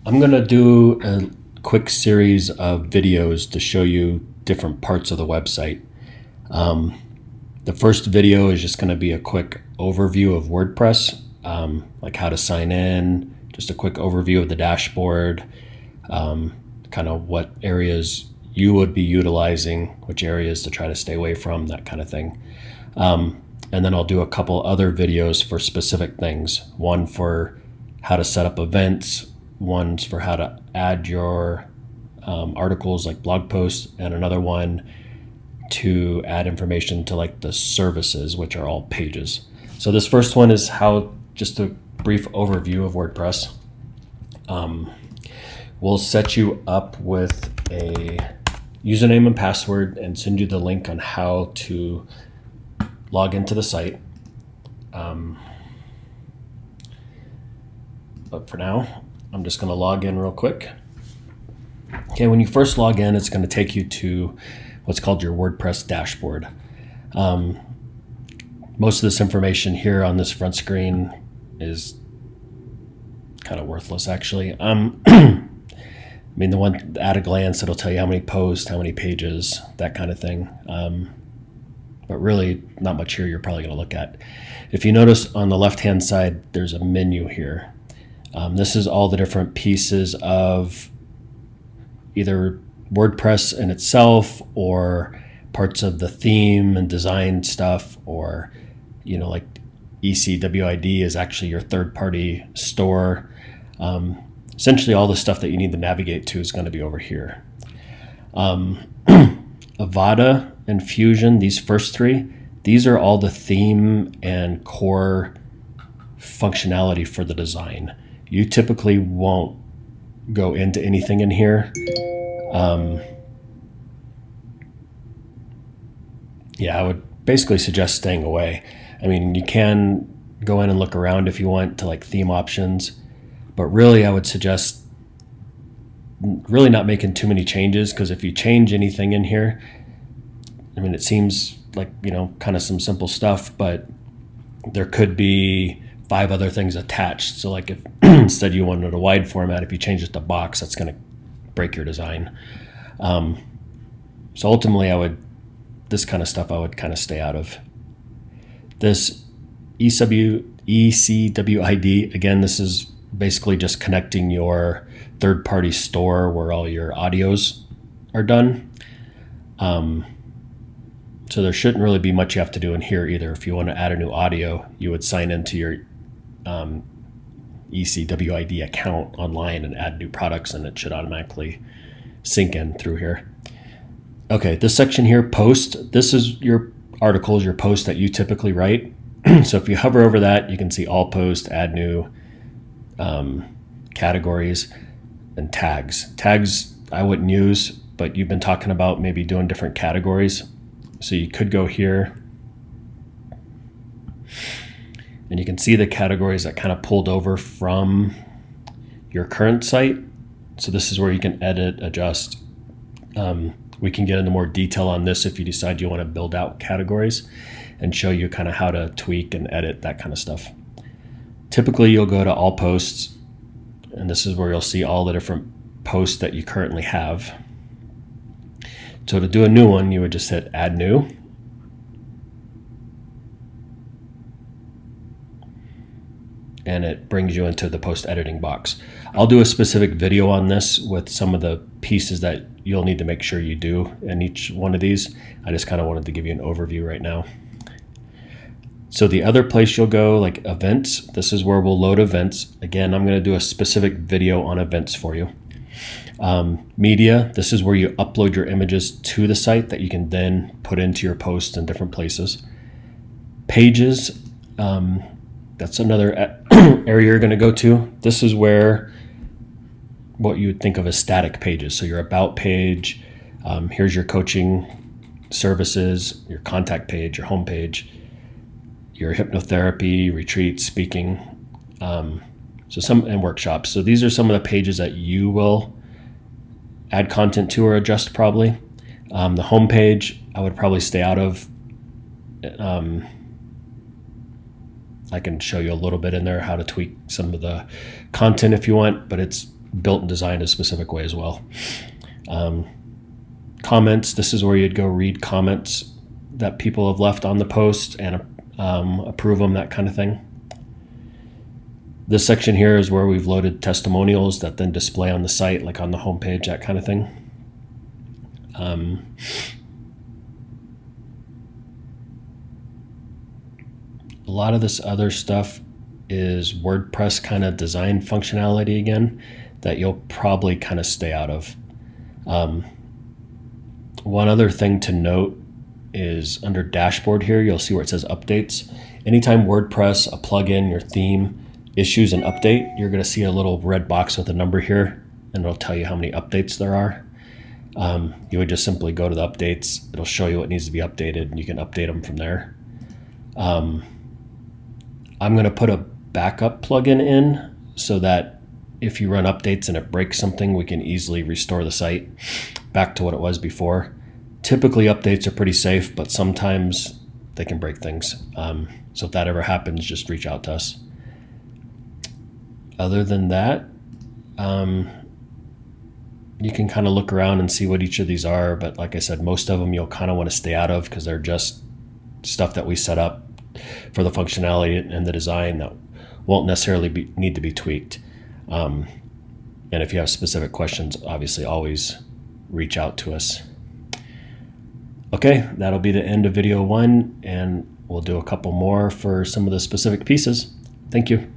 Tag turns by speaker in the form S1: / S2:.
S1: I'm going to do a quick series of videos to show you different parts of the website. The first video is just going to be a quick overview of WordPress, like how to sign in, just a quick overview of the dashboard, kind of what areas you would be utilizing, which areas to try to stay away from, that kind of thing. And then I'll do a couple other videos for specific things. One for how to set up events, one's for how to add your articles like blog posts, and another one to add information to like the services, which are all pages. So this first one is just a brief overview of WordPress. We'll set you up with a username and password and send you the link on how to log into the site. But for now, I'm just going to log in real quick. Okay, when you first log in, it's going to take you to what's called your WordPress dashboard. Most of this information here on this front screen is kind of worthless, actually. I mean, the one at a glance, it'll tell you how many posts, how many pages, that kind of thing. But really, not much here you're probably going to look at. If you notice on the left-hand side, there's a menu here. This is all the different pieces of either WordPress in itself or parts of the theme and design stuff, or, like ECWID is actually your third-party store. Essentially, all the stuff that you need to navigate to is going to be over here. Avada and Fusion, these first three, these are all the theme and core functionality for the design. You typically won't go into anything in here. I would basically suggest staying away. I mean, you can go in and look around if you want to like theme options, but really I would suggest really not making too many changes, because if you change anything in here, I mean, it seems like, kind of some simple stuff, but there could be 5 other things attached. So like if instead you wanted a wide format, if you change it to box, that's going to break your design. So ultimately this kind of stuff I would kind of stay out of. This ECWID, again, this is basically just connecting your third-party store where all your audios are done. So there shouldn't really be much you have to do in here either. If you want to add a new audio, you would sign into your ECWID account online and add new products, and it should automatically sync in through here. Okay, this section here, post, this is your articles, your posts that you typically write. So if you hover over that, you can see all posts, add new categories, and tags. Tags I wouldn't use, but you've been talking about maybe doing different categories. So you could go here and you can see the categories that kind of pulled over from your current site. So this is where you can edit, adjust. We can get into more detail on this if you decide you want to build out categories and show you kind of how to tweak and edit that kind of stuff. Typically you'll go to all posts, and this is where you'll see all the different posts that you currently have. So to do a new one, you would just hit add new. And it brings you into the post editing box. I'll do a specific video on this with some of the pieces that you'll need to make sure you do in each one of these. I just kind of wanted to give you an overview right now. So the other place you'll go, like events, this is where we'll load events. Again, I'm going to do a specific video on events for you. Media, this is where you upload your images to the site that you can then put into your posts in different places. Pages, that's another area you're going to go to. This is where what you would think of as static pages. So your about page, here's your coaching services, your contact page, your home page, your hypnotherapy, retreat, speaking, and workshops. So these are some of the pages that you will add content to or adjust probably. The home page I would probably stay out of. I can show you a little bit in there how to tweak some of the content if you want, but it's built and designed a specific way as well. Comments, this is where you'd go read comments that people have left on the post and approve them, that kind of thing. This section here is where we've loaded testimonials that then display on the site, like on the homepage, that kind of thing. A lot of this other stuff is WordPress kind of design functionality again that you'll probably kind of stay out of. One other thing to note is under dashboard here, you'll see where it says updates. Anytime WordPress, a plugin, your theme issues an update, you're going to see a little red box with a number here, and it'll tell you how many updates there are. You would just simply go to the updates. It'll show you what needs to be updated, and you can update them from there. I'm going to put a backup plugin in so that if you run updates and it breaks something, we can easily restore the site back to what it was before. Typically, updates are pretty safe, but sometimes they can break things. So if that ever happens, just reach out to us. Other than that, you can kind of look around and see what each of these are. But like I said, most of them you'll kind of want to stay out of because they're just stuff that we set up for the functionality and the design that won't necessarily need to be tweaked. And if you have specific questions, obviously always reach out to us. Okay, that'll be the end of video 1, and we'll do a couple more for some of the specific pieces. Thank you.